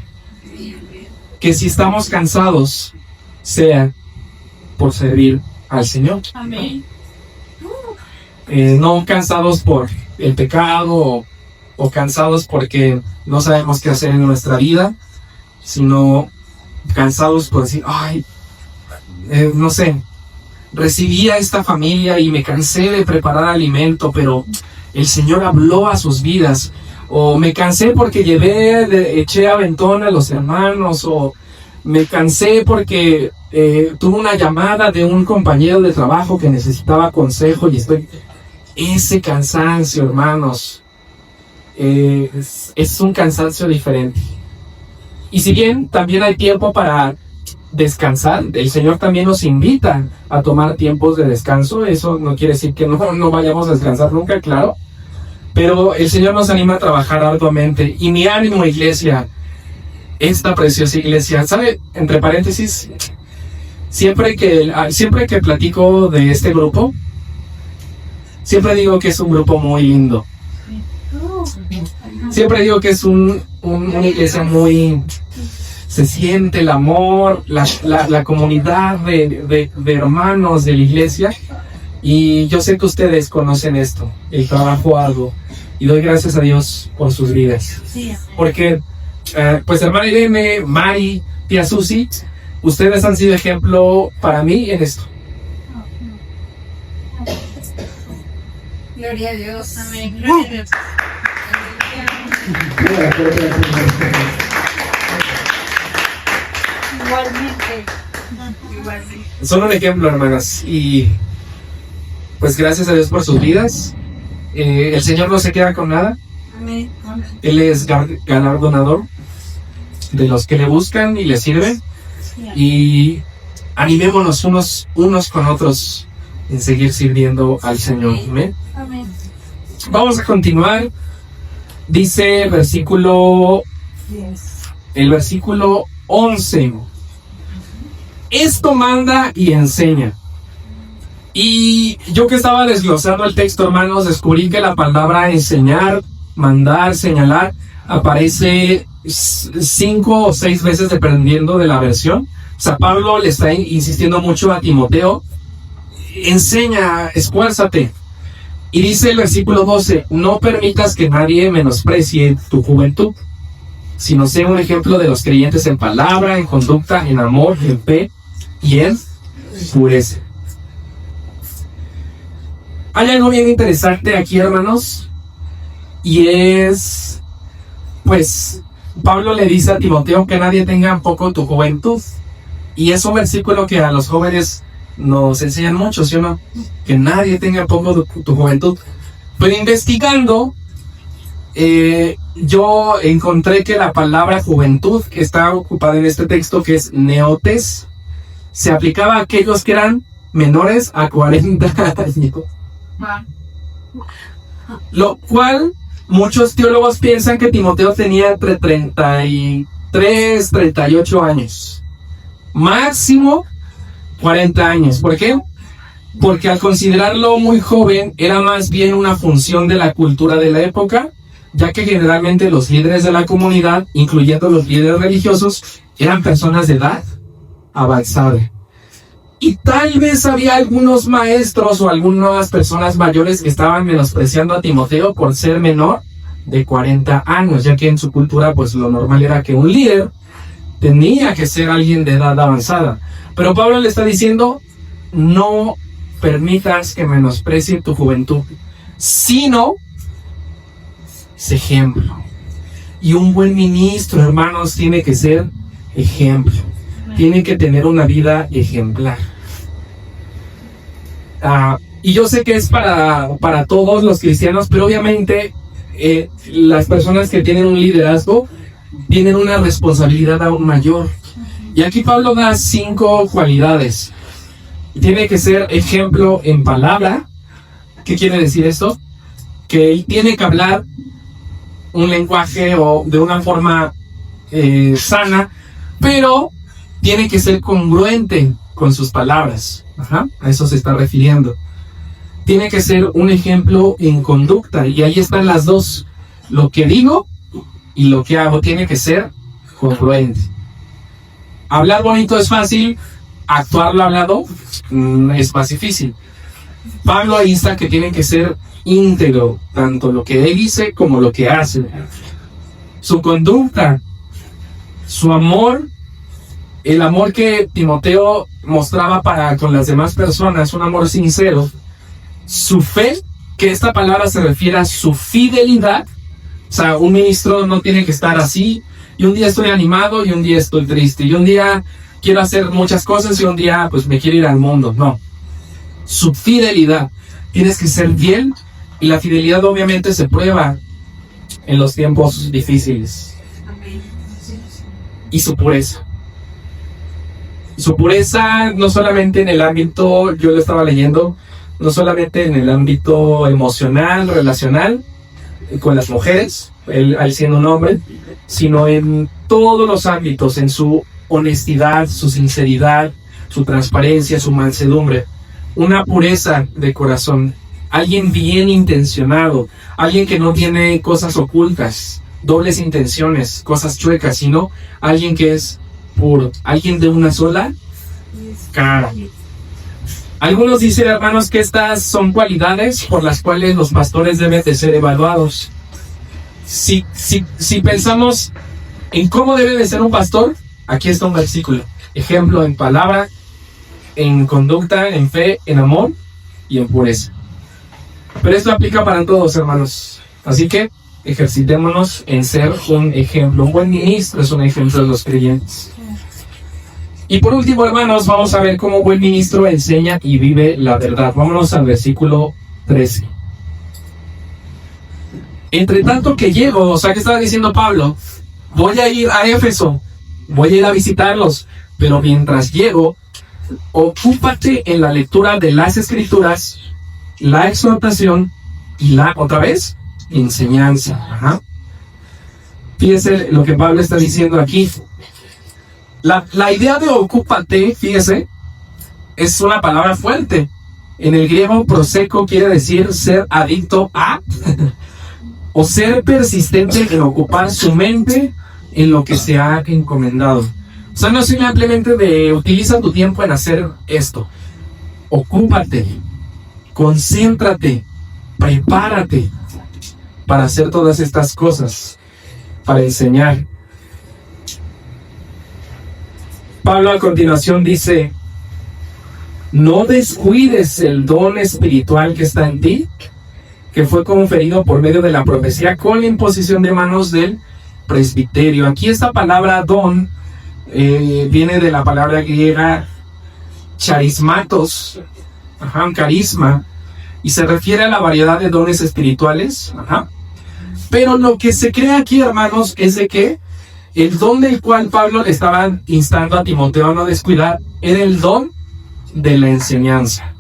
Que si estamos cansados, sea por servir al Señor. Amén. No cansados por el pecado o cansados porque no sabemos qué hacer en nuestra vida, sino cansados por decir, ay, no sé, recibí a esta familia y me cansé de preparar alimento, pero el Señor habló a sus vidas. O me cansé porque eché aventón a los hermanos, o me cansé porque tuve una llamada de un compañero de trabajo que necesitaba consejo y estoy... Ese cansancio, hermanos, es un cansancio diferente. Y si bien también hay tiempo para descansar, el Señor también nos invita a tomar tiempos de descanso. Eso no quiere decir que no vayamos a descansar nunca, claro. Pero el Señor nos anima a trabajar arduamente. Y mi ánimo, iglesia, esta preciosa iglesia, ¿sabe? Entre paréntesis, siempre que platico de este grupo, siempre digo que es un grupo muy lindo. Siempre digo que es una iglesia muy... Se siente el amor, la comunidad de hermanos de la iglesia. Y yo sé que ustedes conocen esto, el trabajo arduo. Y doy gracias a Dios por sus vidas. Porque, pues hermana Irene, Mari, tía Susi, ustedes han sido ejemplo para mí en esto. Gloria a Dios. Amén. Gloria a Dios. Igualmente. Son un ejemplo, hermanas. Y pues gracias a Dios por sus vidas. El Señor no se queda con nada. Amén. Él es galardonador de los que le buscan y le sirven. Y animémonos unos con otros en seguir sirviendo al Señor. Amén. Amén. Vamos a continuar. Dice el versículo 11. Esto manda y enseña. Y yo que estaba desglosando el texto, hermanos, descubrí que la palabra enseñar, mandar, señalar, aparece 5 o 6 veces dependiendo de la versión. O sea, Pablo le está insistiendo mucho a Timoteo: enseña, esfuérzate. Y dice el versículo 12: no permitas que nadie menosprecie tu juventud, sino sea un ejemplo de los creyentes en palabra, en conducta, en amor, en fe y en pureza. Hay algo bien interesante aquí, hermanos, y es, pues, Pablo le dice a Timoteo que nadie tenga en poco tu juventud. Y es un versículo que a los jóvenes nos enseñan mucho, ¿sí o no? Que nadie tenga en poco tu juventud. Pero investigando, yo encontré que la palabra juventud que está ocupada en este texto, que es neotes, se aplicaba a aquellos que eran menores a 40 años. Lo cual muchos teólogos piensan que Timoteo tenía entre 33, 38 años. Máximo 40 años. ¿Por qué? Porque al considerarlo muy joven, era más bien una función de la cultura de la época, ya que generalmente los líderes de la comunidad, incluyendo los líderes religiosos, eran personas de edad avanzada. Y tal vez había algunos maestros o algunas personas mayores que estaban menospreciando a Timoteo por ser menor de 40 años, ya que en su cultura pues lo normal era que un líder tenía que ser alguien de edad avanzada. Pero Pablo le está diciendo: no permitas que menosprecie tu juventud, sino sé ejemplo. Y un buen ministro, hermanos, tiene que ser ejemplo. Tiene que tener una vida ejemplar. Y yo sé que es para todos los cristianos, pero obviamente las personas que tienen un liderazgo tienen una responsabilidad aún mayor. Y aquí Pablo da 5 cualidades. Tiene que ser ejemplo en palabra. ¿Qué quiere decir esto? Que tiene que hablar un lenguaje o de una forma sana, pero tiene que ser congruente con sus palabras. A eso se está refiriendo. Tiene que ser un ejemplo en conducta, y ahí están las dos. Lo que digo y lo que hago tiene que ser congruente. Hablar bonito es fácil, actuarlo hablado es más difícil. Pablo insta que tiene que ser íntegro, tanto lo que él dice como lo que hace. Su conducta, su amor, el amor que Timoteo mostraba para con las demás personas, un amor sincero. Su fe, que esta palabra se refiere a su fidelidad. O sea, un ministro no tiene que estar así: y un día estoy animado y un día estoy triste, y un día quiero hacer muchas cosas y un día pues me quiero ir al mundo. No, su fidelidad, tienes que ser fiel, y la fidelidad obviamente se prueba en los tiempos difíciles. Y su pureza no solamente en el ámbito, yo lo estaba leyendo, no solamente en el ámbito emocional, relacional con las mujeres, él siendo un hombre, sino en todos los ámbitos, en su honestidad, su sinceridad, su transparencia, su mansedumbre, una pureza de corazón, alguien bien intencionado, alguien que no tiene cosas ocultas, dobles intenciones, cosas chuecas, sino alguien que es puro, alguien de una sola cara. Algunos dicen, hermanos, que estas son cualidades por las cuales los pastores deben de ser evaluados. Si pensamos en cómo debe de ser un pastor, aquí está un versículo: ejemplo en palabra, en conducta, en fe, en amor y en pureza. Pero esto aplica para todos, hermanos. Así que ejercitémonos en ser un ejemplo. Un buen ministro es un ejemplo de los creyentes. Y por último, hermanos, vamos a ver cómo un buen ministro enseña y vive la verdad. Vámonos al versículo 13. Entre tanto que llego, o sea, que estaba diciendo Pablo, voy a ir a Éfeso, voy a ir a visitarlos, pero mientras llego, ocúpate en la lectura de las Escrituras, la exhortación y la, otra vez, enseñanza. Ajá. Fíjese lo que Pablo está diciendo aquí. La idea de ocúpate, fíjese, es una palabra fuerte. En el griego, proseco quiere decir ser adicto a o ser persistente en ocupar su mente en lo que se ha encomendado. O sea, no simplemente de utiliza tu tiempo en hacer esto. Ocúpate, concéntrate, prepárate para hacer todas estas cosas, para enseñar. Pablo a continuación dice: no descuides el don espiritual que está en ti, que fue conferido por medio de la profecía con la imposición de manos del presbiterio. Aquí esta palabra don viene de la palabra griega charismatos, ajá, un carisma, y se refiere a la variedad de dones espirituales. Ajá. Pero lo que se cree aquí, hermanos, es de que el don del cual Pablo le estaba instando a Timoteo a no descuidar era el don de la enseñanza.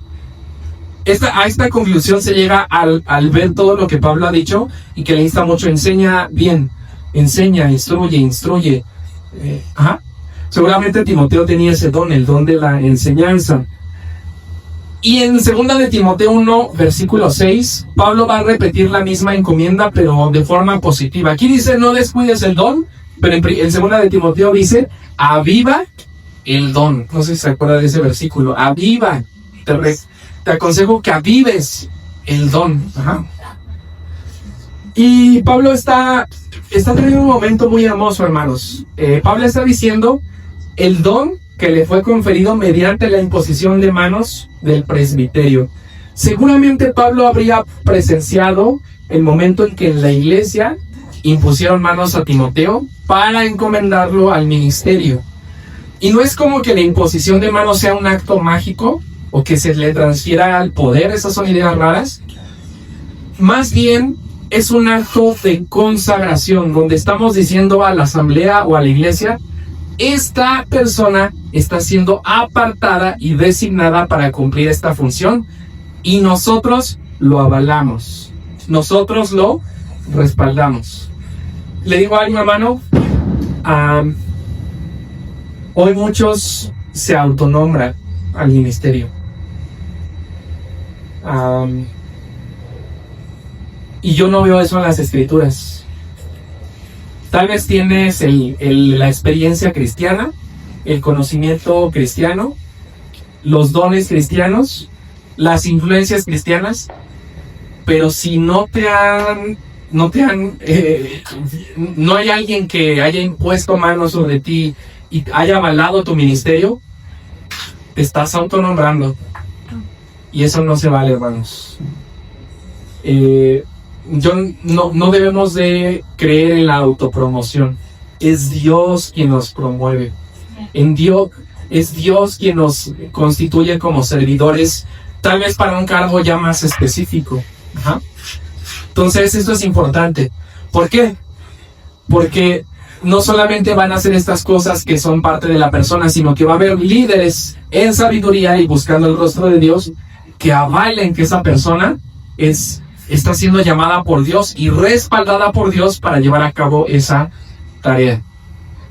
A esta conclusión se llega al ver todo lo que Pablo ha dicho y que le insta mucho: enseña bien, enseña, instruye. Seguramente Timoteo tenía ese don, el don de la enseñanza. Y en 2 de Timoteo 1, versículo 6, Pablo va a repetir la misma encomienda, pero de forma positiva. Aquí dice: no descuides el don, pero en 2 de Timoteo dice: aviva el don. No sé si se acuerda de ese versículo. Aviva. Te aconsejo que avives el don. Ajá. Y Pablo está teniendo un momento muy hermoso, hermanos. Pablo está diciendo el don que le fue conferido mediante la imposición de manos del presbiterio. Seguramente Pablo habría presenciado el momento en que en la iglesia impusieron manos a Timoteo para encomendarlo al ministerio. Y no es como que la imposición de manos sea un acto mágico o que se le transfiera al poder. Esas son ideas raras. Más bien es un acto de consagración, donde estamos diciendo a la asamblea o a la iglesia: esta persona está siendo apartada y designada para cumplir esta función, y nosotros lo avalamos, nosotros lo respaldamos. Le digo algo, hermano, hoy muchos se autonombran al ministerio. Y yo no veo eso en las escrituras. Tal vez tienes la experiencia cristiana, el conocimiento cristiano, los dones cristianos, las influencias cristianas, pero si no hay alguien que haya impuesto manos sobre ti y haya avalado tu ministerio, te estás autonombrando. Y eso no se vale, hermanos. No debemos de creer en la autopromoción. Es Dios quien nos promueve. Es Dios quien nos constituye como servidores, tal vez para un cargo ya más específico. Ajá. Entonces esto es importante. ¿Por qué? Porque no solamente van a hacer estas cosas que son parte de la persona, sino que va a haber líderes en sabiduría y buscando el rostro de Dios que avalen que esa persona está siendo llamada por Dios y respaldada por Dios para llevar a cabo esa tarea.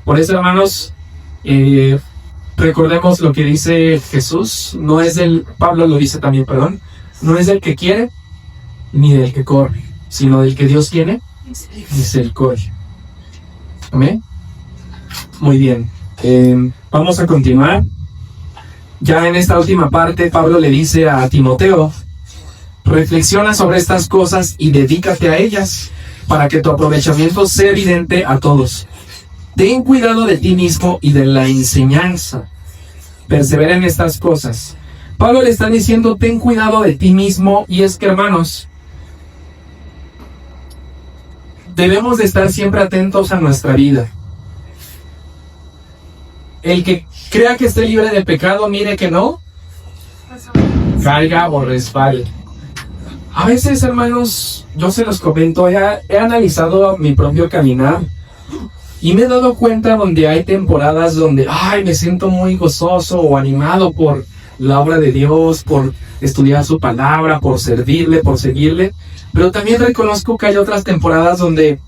Por eso, hermanos, recordemos lo que dice Jesús. Pablo lo dice también, perdón. No es del que quiere ni del que corre, sino del que Dios tiene misericordia. Amén. Muy bien. Vamos a continuar. Ya en esta última parte, Pablo le dice a Timoteo: reflexiona sobre estas cosas y dedícate a ellas, para que tu aprovechamiento sea evidente a todos. Ten cuidado de ti mismo y de la enseñanza. Persevera en estas cosas. Pablo le está diciendo: ten cuidado de ti mismo. Y es que, hermanos, debemos de estar siempre atentos a nuestra vida. El que crea que esté libre de pecado, mire que no caiga o resbale. A veces, hermanos, yo se los comento, he analizado mi propio caminar y me he dado cuenta donde hay temporadas donde me siento muy gozoso o animado por la obra de Dios, por estudiar su palabra, por servirle, por seguirle. Pero también reconozco que hay otras temporadas donde,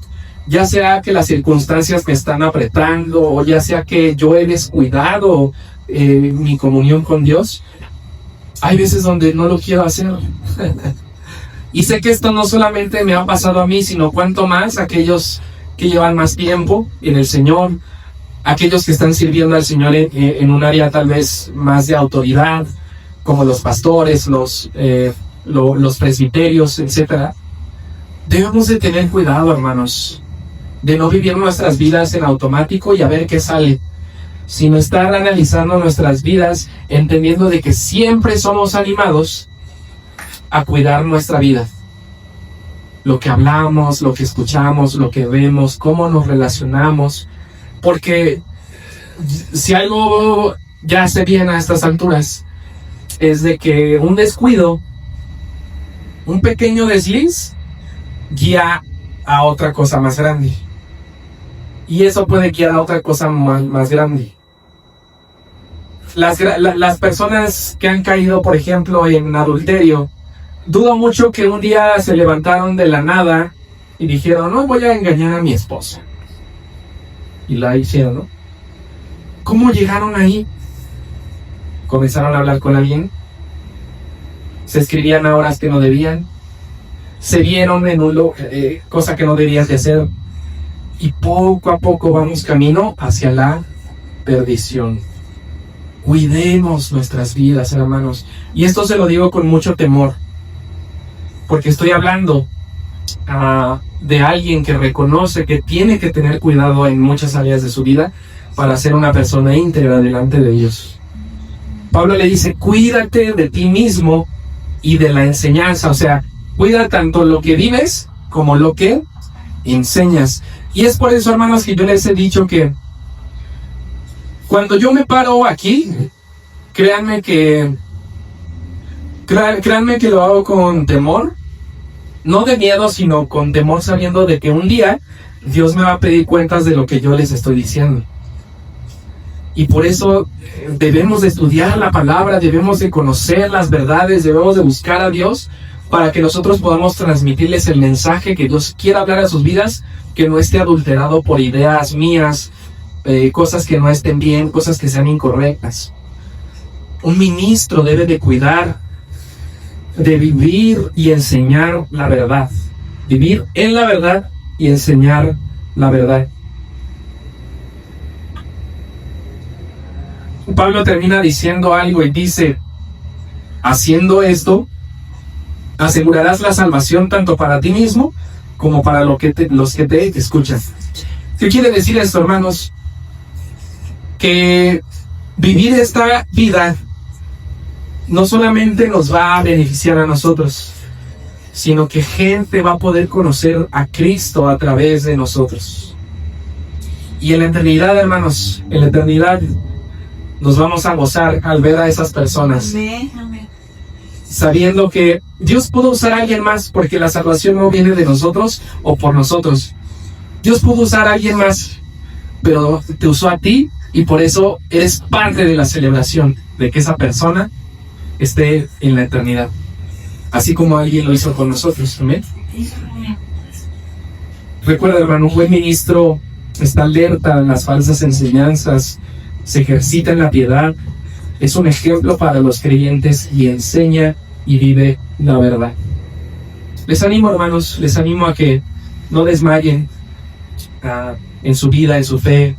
ya sea que las circunstancias me están apretando, o ya sea que yo he descuidado mi comunión con Dios, hay veces donde no lo quiero hacer. Y sé que esto no solamente me ha pasado a mí, sino cuanto más a aquellos que llevan más tiempo en el Señor, aquellos que están sirviendo al Señor en un área tal vez más de autoridad, como los pastores, los presbiterios, etc. Debemos de tener cuidado, hermanos, de no vivir nuestras vidas en automático y a ver qué sale, sino estar analizando nuestras vidas, entendiendo de que siempre somos animados a cuidar nuestra vida. Lo que hablamos, lo que escuchamos, lo que vemos, cómo nos relacionamos, porque si algo ya se viene a estas alturas, es de que un descuido, un pequeño desliz, guía a otra cosa más grande. Y eso puede guiar a otra cosa más grande. Las personas que han caído, por ejemplo, en adulterio, dudo mucho que un día se levantaron de la nada y dijeron, no, voy a engañar a mi esposa. Y la hicieron, ¿no? ¿Cómo llegaron ahí? Comenzaron a hablar con alguien, se escribían a horas que no debían, se vieron en cosa que no debían de hacer, y poco a poco vamos camino hacia la perdición. Cuidemos nuestras vidas, hermanos, y esto se lo digo con mucho temor, porque estoy hablando de alguien que reconoce que tiene que tener cuidado en muchas áreas de su vida para ser una persona íntegra delante de Dios. Pablo le dice, cuídate de ti mismo y de la enseñanza, o sea, cuida tanto lo que vives como lo que enseñas. Y es por eso, hermanos, que yo les he dicho que cuando yo me paro aquí, créanme que lo hago con temor, no de miedo, sino con temor, sabiendo de que un día Dios me va a pedir cuentas de lo que yo les estoy diciendo. Y por eso debemos de estudiar la palabra, debemos de conocer las verdades, debemos de buscar a Dios para que nosotros podamos transmitirles el mensaje que Dios quiere hablar a sus vidas, que no esté adulterado por ideas mías, cosas que no estén bien, cosas que sean incorrectas. Un ministro debe de cuidar, de vivir y enseñar la verdad, vivir en la verdad y enseñar la verdad. Pablo termina diciendo algo y dice, haciendo esto, asegurarás la salvación tanto para ti mismo como para los que te escuchan. ¿Qué quiere decir esto, hermanos? Que vivir esta vida no solamente nos va a beneficiar a nosotros, sino que gente va a poder conocer a Cristo a través de nosotros. Y en la eternidad, hermanos, en la eternidad nos vamos a gozar al ver a esas personas. Amén. Sabiendo que Dios pudo usar a alguien más, porque la salvación no viene de nosotros o por nosotros. Dios pudo usar a alguien más, pero te usó a ti, y por eso eres parte de la celebración de que esa persona esté en la eternidad, así como alguien lo hizo con nosotros. Amén. Recuerda, hermano, un buen ministro está alerta a las falsas enseñanzas, se ejercita en la piedad, es un ejemplo para los creyentes y enseña y vive la verdad. Les animo, hermanos, les animo a que no desmayen en su vida, en su fe.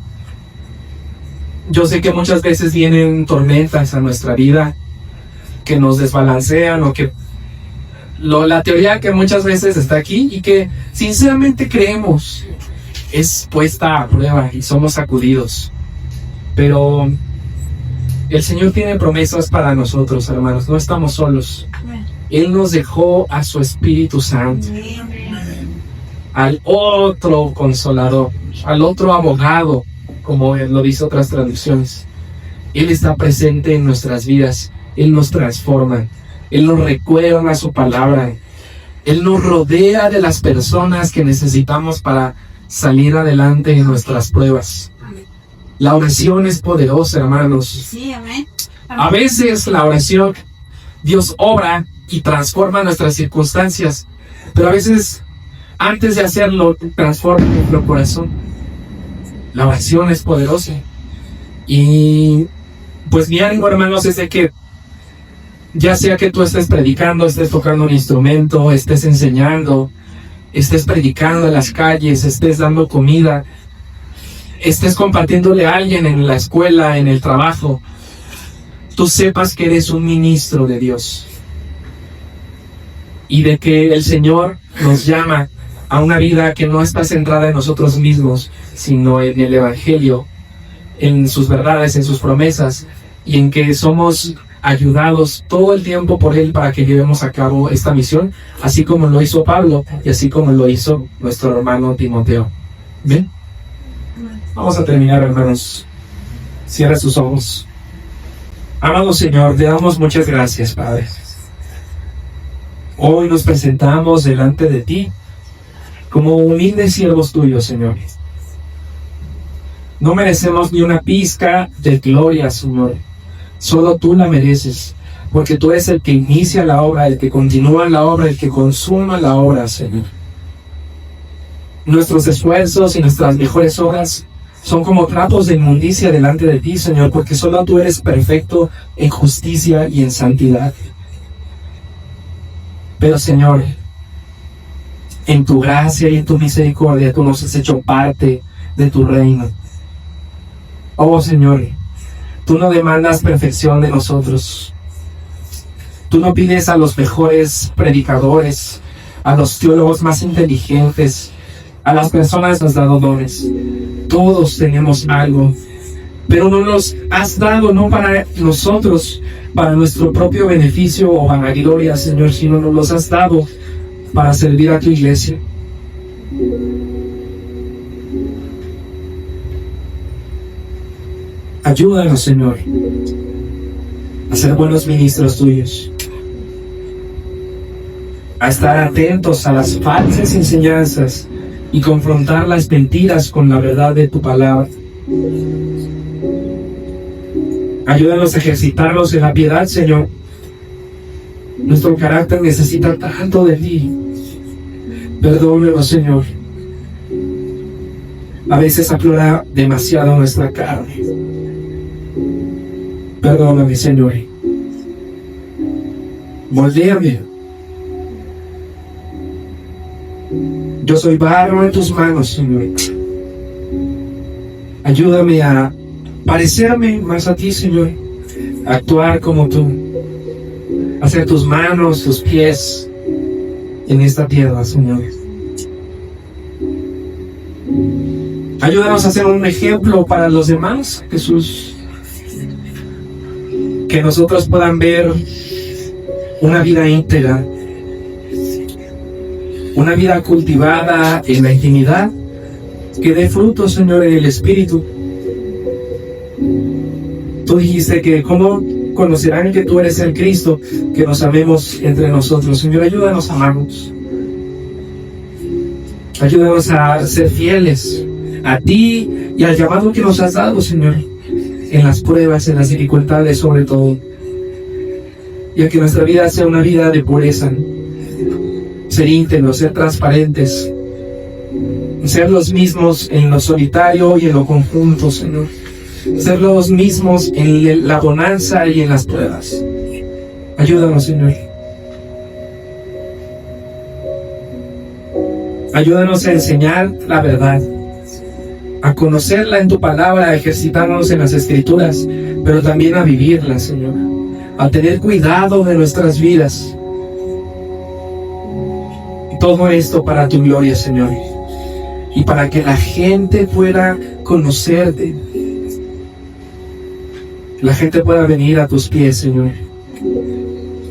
Yo sé que muchas veces vienen tormentas a nuestra vida que nos desbalancean, o que la teoría que muchas veces está aquí y que sinceramente creemos es puesta a prueba y somos sacudidos. Pero el Señor tiene promesas para nosotros, hermanos, no estamos solos. Él nos dejó a su Espíritu Santo, al otro consolador, al otro abogado, como lo dice otras traducciones. Él está presente en nuestras vidas, Él nos transforma, Él nos recuerda su palabra, Él nos rodea de las personas que necesitamos para salir adelante en nuestras pruebas. La oración es poderosa, hermanos. Sí, amén. A veces la oración, Dios obra y transforma nuestras circunstancias, Pero a veces, antes de hacerlo, transforma nuestro corazón. La oración es poderosa. Y pues mi ánimo, hermanos, es de que ya sea que tú estés predicando, estés tocando un instrumento, estés enseñando, estés predicando en las calles, estés dando comida, estés compartiéndole a alguien en la escuela, en el trabajo, tú sepas que eres un ministro de Dios. Y de que el Señor nos llama a una vida que no está centrada en nosotros mismos, sino en el Evangelio, en sus verdades, en sus promesas, y en que somos ayudados todo el tiempo por Él para que llevemos a cabo esta misión, así como lo hizo Pablo y así como lo hizo nuestro hermano Timoteo. ¿Bien? Vamos a terminar, hermanos. Cierra sus ojos. Amado Señor, te damos muchas gracias, Padre. Hoy nos presentamos delante de ti como humildes siervos tuyos, Señor. No merecemos ni una pizca de gloria, Señor. Solo tú la mereces, porque tú eres el que inicia la obra, el que continúa la obra, el que consuma la obra, Señor. Nuestros esfuerzos y nuestras mejores obras son como trapos de inmundicia delante de ti, Señor, porque solo tú eres perfecto en justicia y en santidad. Pero, Señor, en tu gracia y en tu misericordia, tú nos has hecho parte de tu reino. Oh, Señor, tú no demandas perfección de nosotros. Tú no pides a los mejores predicadores, a los teólogos más inteligentes, a las personas que has dado dones. Todos tenemos algo, pero no nos has dado, no para nosotros, para nuestro propio beneficio o vanagloria, Señor, sino nos los has dado para servir a tu iglesia. Ayúdanos, Señor, a ser buenos ministros tuyos, a estar atentos a las falsas enseñanzas y confrontar las mentiras con la verdad de tu palabra. Ayúdanos a ejercitarnos en la piedad, Señor. Nuestro carácter necesita tanto de ti. Perdónanos, Señor. A veces aflora demasiado nuestra carne. Perdóname, Señor. Moldéame. Yo soy barro en tus manos, Señor. Ayúdame a parecerme más a ti, Señor. A actuar como tú. A ser tus manos, tus pies en esta tierra, Señor. Ayúdanos a ser un ejemplo para los demás, Jesús. Que nosotros puedan ver una vida íntegra, una vida cultivada en la intimidad, que dé fruto, Señor, en el Espíritu. Tú dijiste que cómo conocerán que tú eres el Cristo, que nos amemos entre nosotros. Señor, ayúdanos a amarnos. Ayúdanos a ser fieles a ti y al llamado que nos has dado, Señor, en las pruebas, en las dificultades sobre todo. Y a que nuestra vida sea una vida de pureza. Ser íntegros, ser transparentes. Ser los mismos en lo solitario y en lo conjunto, Señor. Ser los mismos en la bonanza y en las pruebas. Ayúdanos, Señor. Ayúdanos a enseñar la verdad, a conocerla en tu palabra, a ejercitarnos en las Escrituras, pero también a vivirla, Señor, a tener cuidado de nuestras vidas. Y todo esto para tu gloria, Señor, y para que la gente pueda conocerte, la gente pueda venir a tus pies, Señor.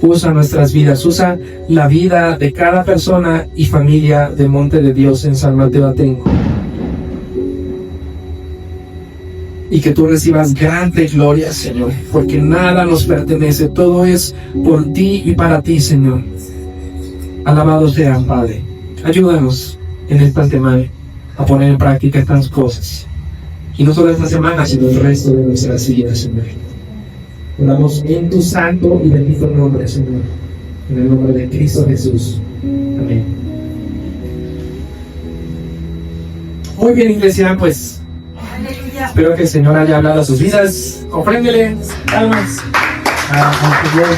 Usa nuestras vidas, usa la vida de cada persona y familia de Monte de Dios en San Mateo Atenco. Y que tú recibas grande gloria, Señor, porque nada nos pertenece, todo es por ti y para ti, Señor. Alabados sean, Padre. Ayúdanos en esta semana a poner en práctica estas cosas. Y no solo esta semana, sino el resto de nuestras vidas, Señor. Oramos en tu santo y bendito nombre, Señor. En el nombre de Cristo Jesús. Amén. Muy bien, iglesia, pues espero que el Señor haya hablado a sus vidas. Ofréndele almas a Dios.